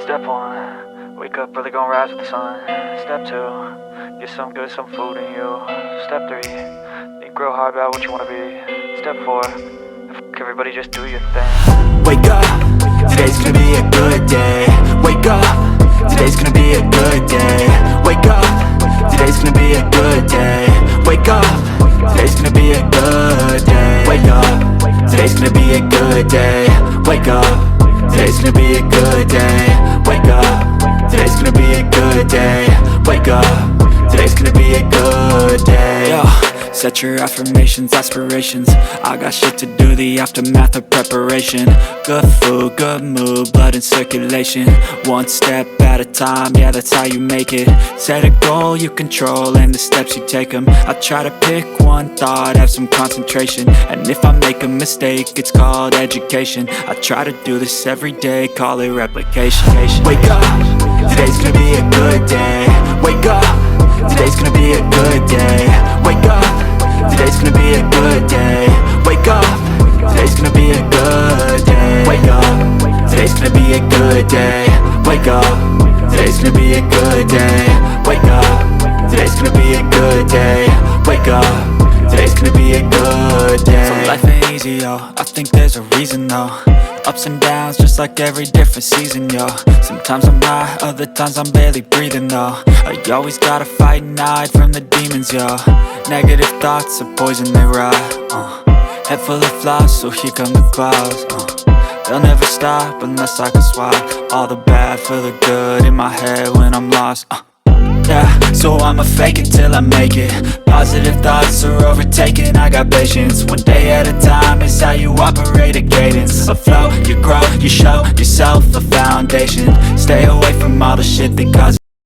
Step 1, wake up early, gon' rise with the sun. Step 2, get some good, some food in you. Step 3, think real hard about what you wanna be. Step 4, fuck everybody, just do your thing. Wake up, today's gonna be a good day. Wake up, today's gonna be a good day. Wake up, today's gonna be a good day. Wake up, today's gonna be a good day. Wake up, today's gonna be a good day. Wake up, today's gonna be a good day. Wake up, today's gonna be a good day. Wake up, today's gonna be a good day. Yo, set your affirmations, aspirations. I got shit to do, the aftermath of preparation. Good food, good mood, blood in circulation. One step at a time, yeah, that's how you make it. Set a goal you control and the steps you take them. I try to pick one thought, have some concentration. And if I make a mistake, it's called education. I try to do this every day, call it replication. Wake up, today's gonna be a good day. Wake up, today's gonna be a good day. Wake up, today's gonna be a good day. Wake up, today's gonna be a good day. Wake up, today's gonna be a good day. Wake up, today's gonna be a good day. Wake up, today's gonna be a good day. Wake up, today's gonna be a good day. So life ain't easy, yo, I think there's a reason though. Ups and downs, just like every different season, yo. Sometimes I'm high, other times I'm barely breathing, though. I always gotta fight and hide from the demons, yo. Negative thoughts are poison, they rot. Head full of flies, so here come the clouds. They'll never stop unless I can swap all the bad for the good in my head when I'm lost. Yeah, so I'ma fake it till I make it. Positive thoughts are overtaken, I got patience. One day at a time is how you operate a cadence. A flow, you grow, you show yourself a foundation. Stay away from all the shit that causes